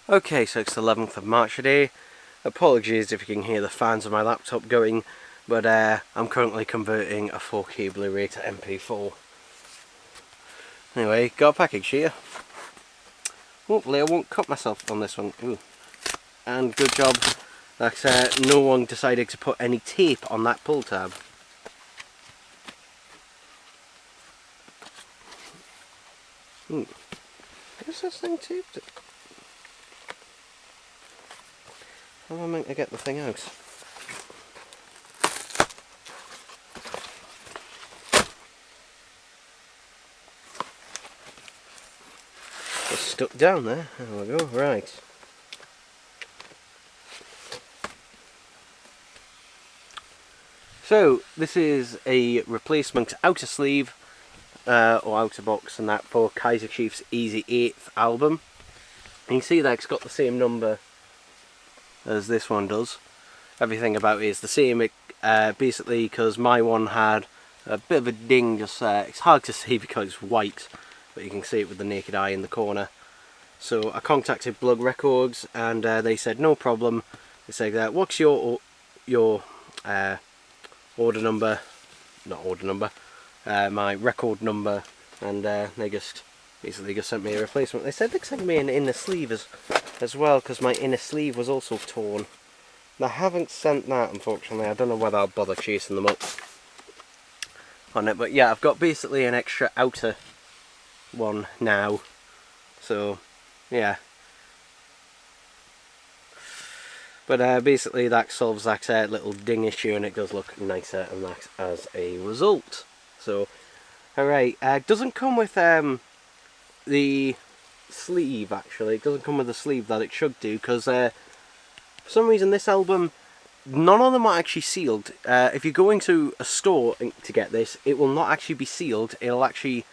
Okay, so it's the 11th of March today. Apologies if you can hear the fans of my laptop going, but I'm currently converting a 4K Blu-ray to MP4. Anyway, got a package here. Hopefully I won't cut myself on this one. Ooh. And good job that no one decided to put any tape on that pull tab. Is this thing taped? How am I meant to get the thing out? It's stuck down there. There we go, right. So, this is a replacement outer sleeve, or outer box and that, for Kaiser Chief's Easy 8th album. And you see that it's got the same number as this one does. Everything about it is the same, basically because my one had a bit of a ding just there. It's hard to see because it's white, but you can see it with the naked eye in the corner. So I contacted Blug Records and they said no problem. They said, what's your order number, not order number, my record number, and they just basically just sent me a replacement. They said they sent me an inner sleeve as well, because my inner sleeve was also torn. They haven't sent that, unfortunately. I don't know whether I'll bother chasing them up on it, but yeah, I've got basically an extra outer one now, so yeah. But basically that solves that little ding issue, and it does look nicer and that as a result. So, alright, doesn't come with the sleeve actually. It doesn't come with the sleeve that it should do, because for some reason this album, none of them are actually sealed. If you go into a store to get this, it will not actually be sealed. It'll actually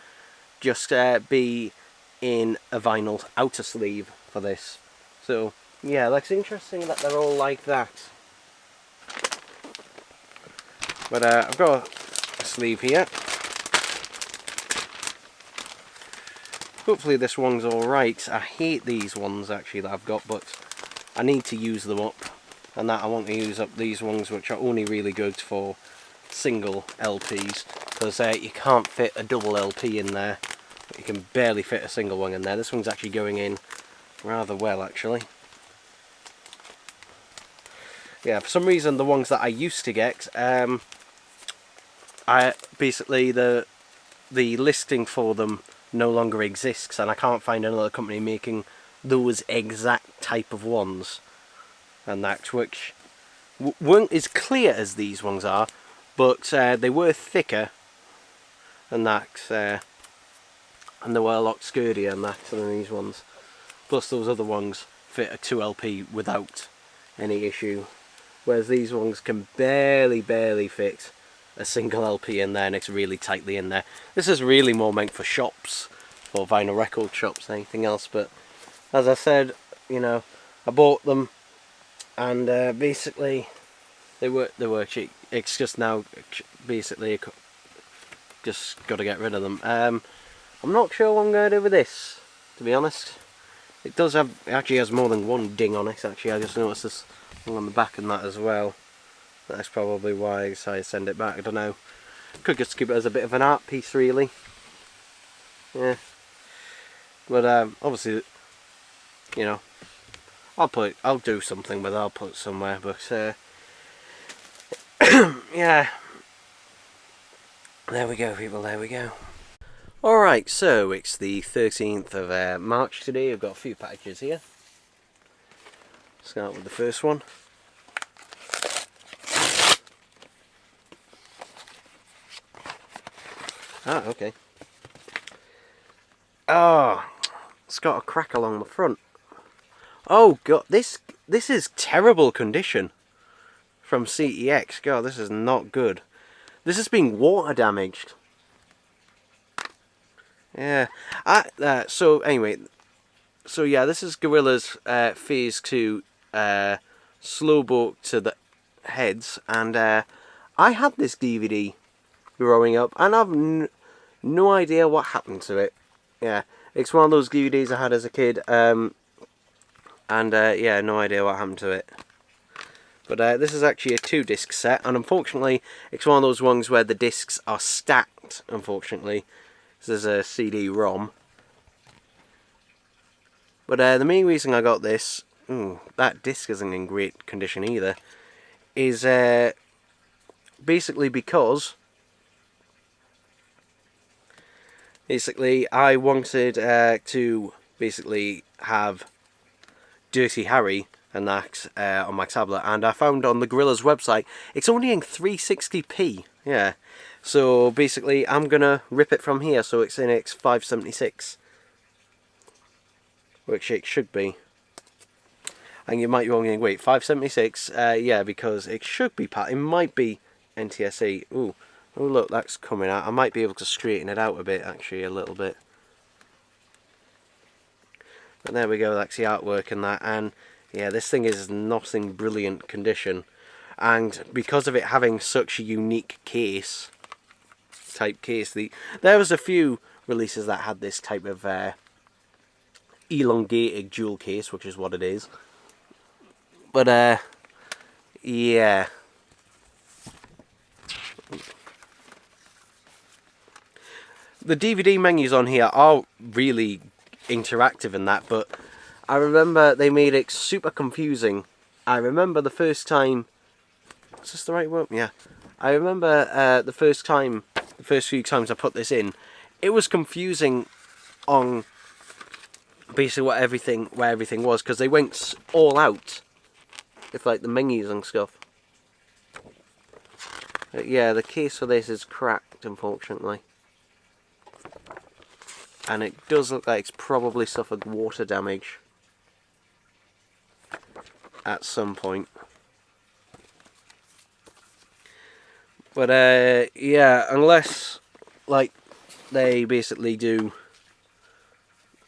just be in a vinyl outer sleeve for this. So yeah, that's interesting that they're all like that. But I've got a sleeve here. Hopefully this one's alright. I hate these ones actually that I've got, but I need to use them up. And that I want to use up these ones, which are only really good for single LPs, because you can't fit a double LP in there. But you can barely fit a single one in there. This one's actually going in rather well actually. Yeah, for some reason the ones that I used to get, basically the listing for them no longer exists, and I can't find another company making those exact type of ones, and that, which weren't as clear as these ones are, but they were thicker, and that, and they were a lot sturdier and that than these ones. Plus those other ones fit a 2LP without any issue, whereas these ones can barely fit a single LP in there, and it's really tightly in there. This is really more meant for shops, for vinyl record shops than anything else, but as I said, you know, I bought them, and basically they were cheap. It's just now basically just got to get rid of them. I'm not sure what I'm going to do with this, to be honest. It does have, it actually has more than one ding on it actually. I just noticed this one on the back and that as well. That's probably why I decided to send it back. I don't know. Could just keep it as a bit of an art piece, really. Yeah. But obviously, you know, I'll do something with it. I'll put it somewhere. But yeah. There we go, people. There we go. Alright, so it's the 13th of March today. I've got a few packages here. Start with the first one. Ah, okay. Oh, it's got a crack along the front. Oh god, this is terrible condition from CEX. God, this is not good. This has been water damaged. Yeah. So anyway, so yeah, this is Gorilla's Phase 2 Slowboat to the Heads, and I had this DVD growing up, and I've no idea what happened to it. Yeah, it's one of those DVDs I had as a kid, and and yeah, no idea what happened to it. But this is actually a 2-disc set, and unfortunately it's one of those ones where the discs are stacked, unfortunately. This is a CD-ROM. But the main reason I got this, that disc isn't in great condition either, is basically because I wanted to basically have Dirty Harry and that on my tablet, and I found on the Gorilla's website it's only in 360p. Yeah, so basically I'm gonna rip it from here, so it's in its 576, which it should be. And you might be wondering, wait, 576? Yeah, because it should be it might be NTSC. Ooh, oh look, that's coming out. I might be able to straighten it out a bit, actually, a little bit. But there we go, that's the artwork and that, and yeah, this thing is not in brilliant condition. And because of it having such a unique type case, there was a few releases that had this type of elongated jewel case, which is what it is. But yeah. The DVD menus on here are really interactive in that, but I remember they made it super confusing. I remember the first time... Is this the right one? Yeah. I remember the first few times I put this in, it was confusing on basically where everything was, because they went all out with like the menus and stuff. But yeah, the case for this is cracked, unfortunately. And it does look like it's probably suffered water damage at some point. But yeah, unless like they basically do,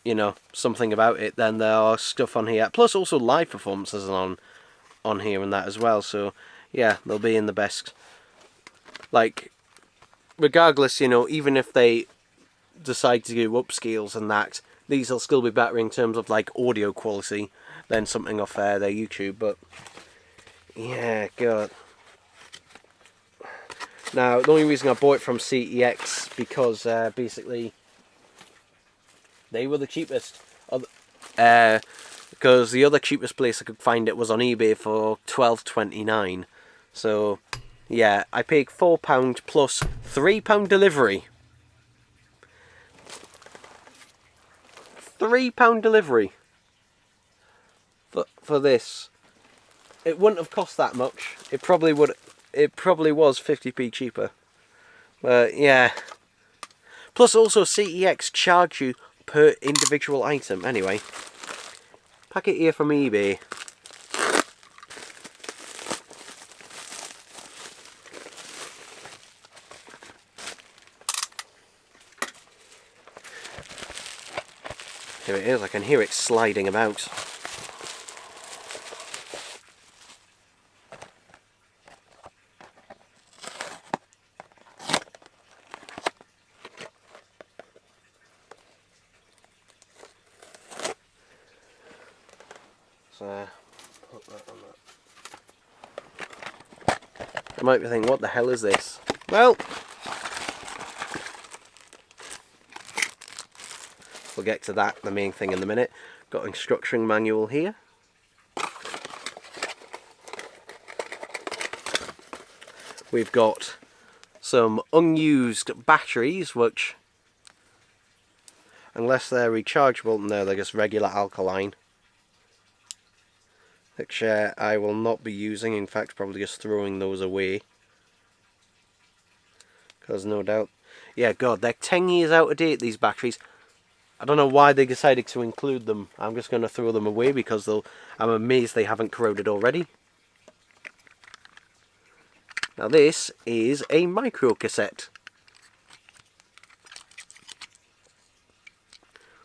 you know, something about it, then there are stuff on here. Plus also live performances on here and that as well. So yeah, they'll be in the best. Like, regardless, you know, even if they decide to do upscales and that, these will still be better in terms of like audio quality than something off their YouTube. But yeah, God. Now the only reason I bought it from CEX because basically they were the cheapest. Because the other cheapest place I could find it was on eBay for $12.29. So yeah, I paid £4 plus £3 delivery. £3 delivery for this. It wouldn't have cost that much. It probably would. It probably was 50p cheaper. But yeah. Plus also CEX charge you per individual item. Anyway, packet here from eBay. Here it is, I can hear it sliding about. So, put that on that. You might be thinking, what the hell is this? Well, we'll get to that, the main thing, in a minute. Got instruction manual here. We've got some unused batteries, which, unless they're rechargeable, no, they're just regular alkaline. Which I will not be using, in fact probably just throwing those away. Because no doubt, yeah, God, they're 10 years out of date, these batteries. I don't know why they decided to include them. I'm just going to throw them away because I'm amazed they haven't corroded already. Now this is a micro cassette,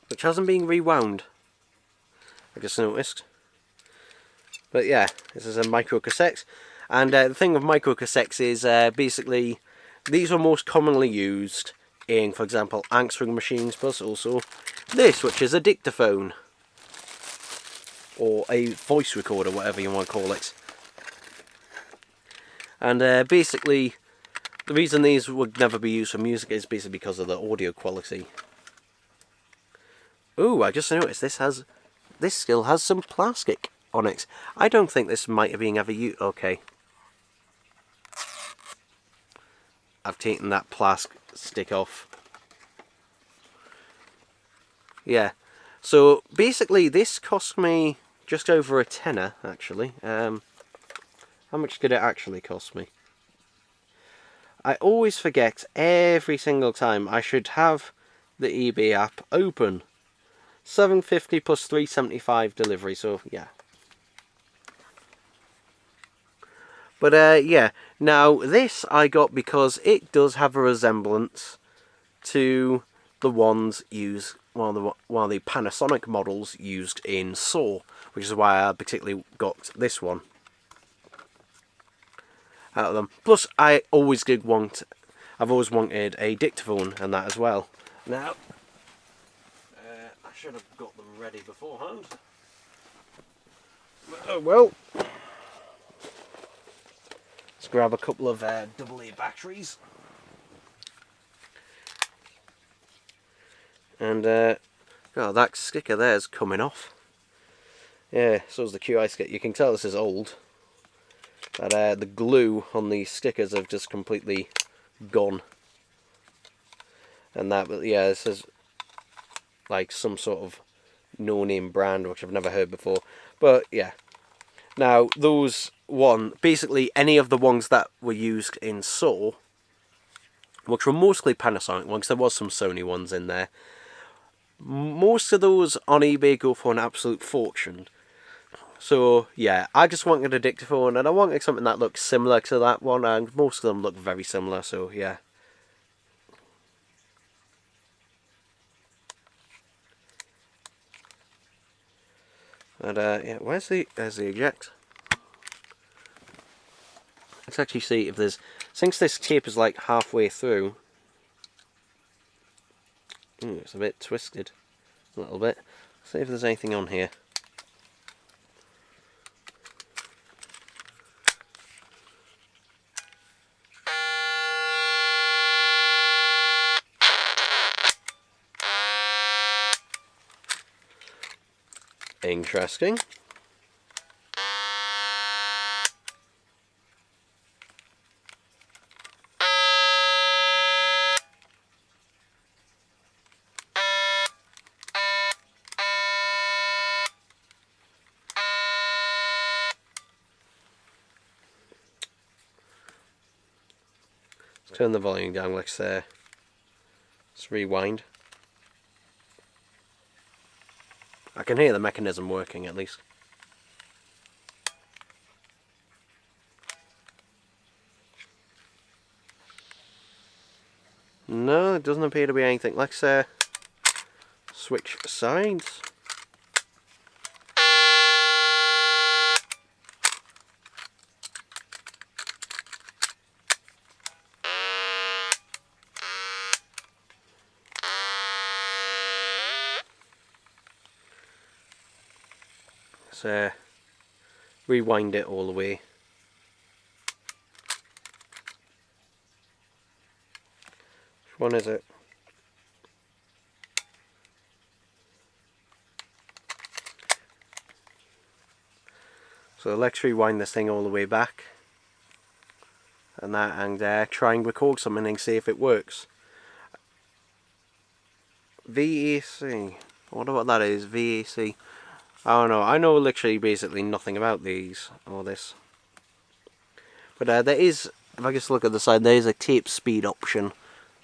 which hasn't been rewound, I just noticed. But yeah, this is a micro cassette, and the thing with micro cassettes is basically these are most commonly used in, for example, answering machines, plus also this, which is a dictaphone, or a voice recorder, whatever you want to call it. And basically, the reason these would never be used for music is basically because of the audio quality. Ooh, I just noticed this still has some plastic on it. I don't think this might have been ever used. Okay. I've taken that plastic off. Yeah. So basically this cost me just over a tenner, actually. How much did it actually cost me? I always forget every single time. I should have the eBay app open. $7.50 plus $3.75 delivery, so yeah. But yeah, now this I got because it does have a resemblance to the ones used, one of the Panasonic models used in Saw, which is why I particularly got this one out of them. Plus, I've always wanted a dictaphone and that as well. Now, I should have got them ready beforehand. Oh well. Let's grab a couple of AA batteries. And oh, that sticker there's coming off. Yeah, so is the QI sticker. You can tell this is old. But the glue on these stickers have just completely gone. And that, but yeah, this is like some sort of no-name brand which I've never heard before. But yeah. Now, basically any of the ones that were used in Saw, which were mostly Panasonic ones, there was some Sony ones in there. Most of those on eBay go for an absolute fortune. So yeah, I just wanted a dictaphone and I wanted something that looked similar to that one, and most of them look very similar, so yeah. And yeah, there's the eject. Let's actually see if there's, since this tape is like halfway through, it's a bit twisted, a little bit. Let's see if there's anything on here. Interesting. Let's turn the volume down. Let's rewind. I can hear the mechanism working at least. No, it doesn't appear to be anything. Let's switch sides. Let's rewind it all the way. Which one is it? So let's rewind this thing all the way back, and try and record something and see if it works. VAC. I wonder what that is. VAC. I don't know. I know literally basically nothing about these or this. But there is, if I just look at the side, there is a tape speed option,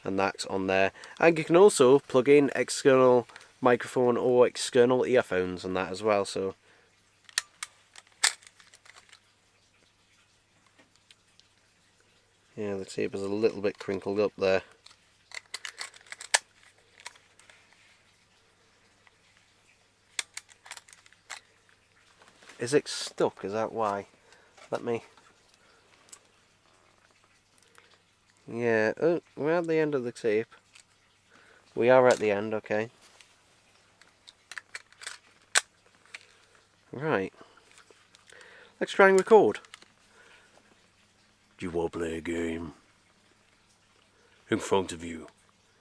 and that's on there. And you can also plug in external microphone or external earphones and that as well. So yeah, the tape is a little bit crinkled up there. Is it stuck? Is that why? Let me... Yeah, oh, we're at the end of the tape. We are at the end, okay. Right. Let's try and record. Do you want to play a game? In front of you,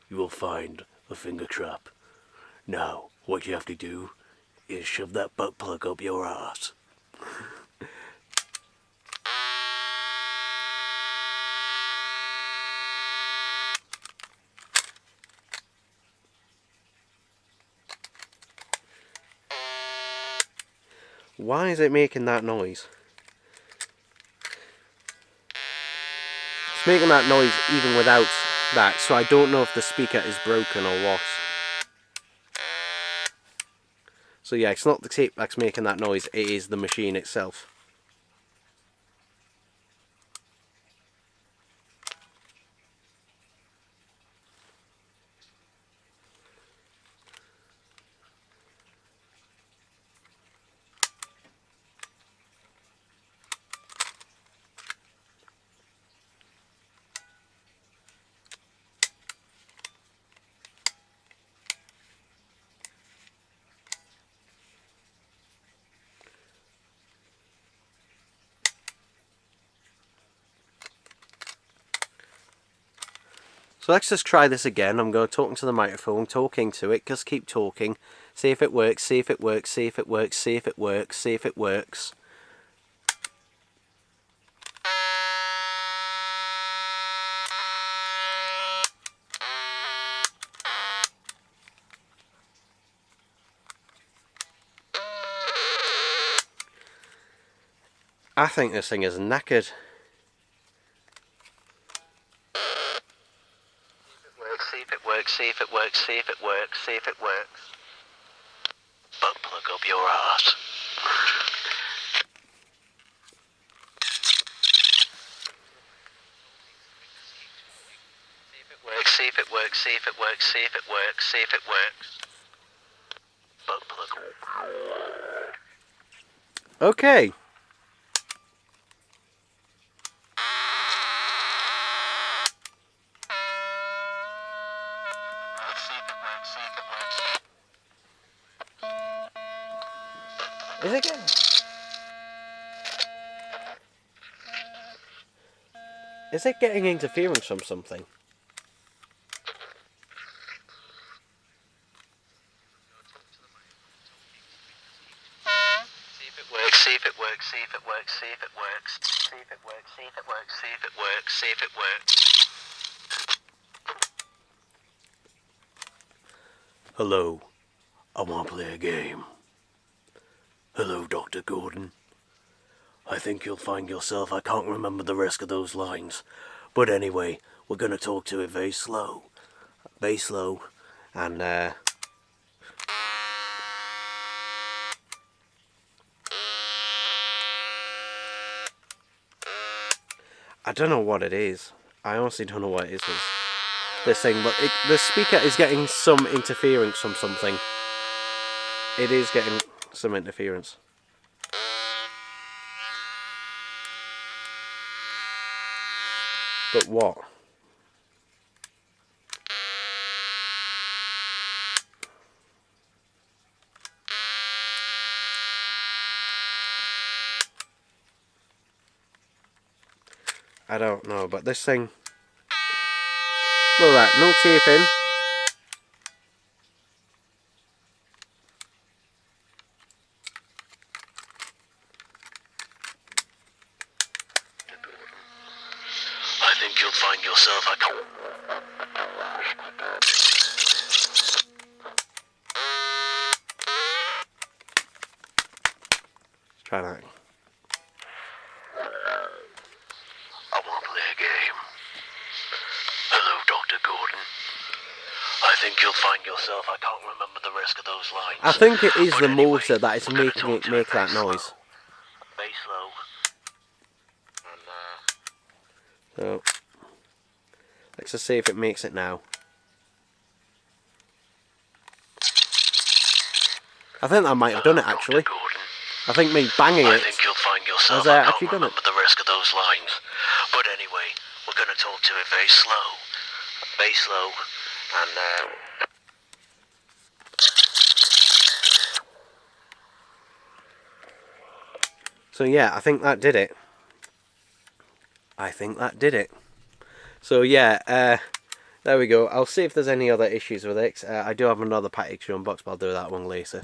you will find a finger trap. Now, what you have to do is shove that butt plug up your ass. Why is it making that noise? It's making that noise even without that, so I don't know if the speaker is broken or what. So yeah, it's not the tape that's making that noise, it is the machine itself. So let's just try this again. I'm going to talk into the microphone, talking to it, just keep talking. See if it works, see if it works, see if it works, see if it works, see if it works. I think this thing is knackered. See if it works, see if it works, see if it works, see if it works. Butt plug up your ass. See if it works, see if it works, see if it works, see if it works. Butt plug. Okay. Is it getting? Is it getting interference from something? See if it works, see if it works, see if it works, see if it works, see if it works, see if it works, see if it works, see if it works. Hello, I want to play a game. Hello, Dr. Gordon. I think you'll find yourself, I can't remember the rest of those lines. But anyway, we're going to talk to it very slow. Very slow. And, I don't know what it is. I honestly don't know what it is with this thing, but the speaker is getting some interference from something. It is getting some interference. But what? I don't know, but this thing... Look at that, no taping. I think you'll find yourself, I can't... Let's try that. I want to play a game. Hello, Dr. Gordon. I think you'll find yourself, I can't remember the rest of those lines. I think it is the motor that is making it make that noise. Very slow. So, let's just see if it makes it now. I think that might have done it actually. I think me banging it has actually done it. The rest of those lines. But anyway, we're going to talk to it very slow, and So yeah, I think that did it. I think that did it. So yeah, there we go. I'll see if there's any other issues with it. I do have another package to unbox, but I'll do that one later.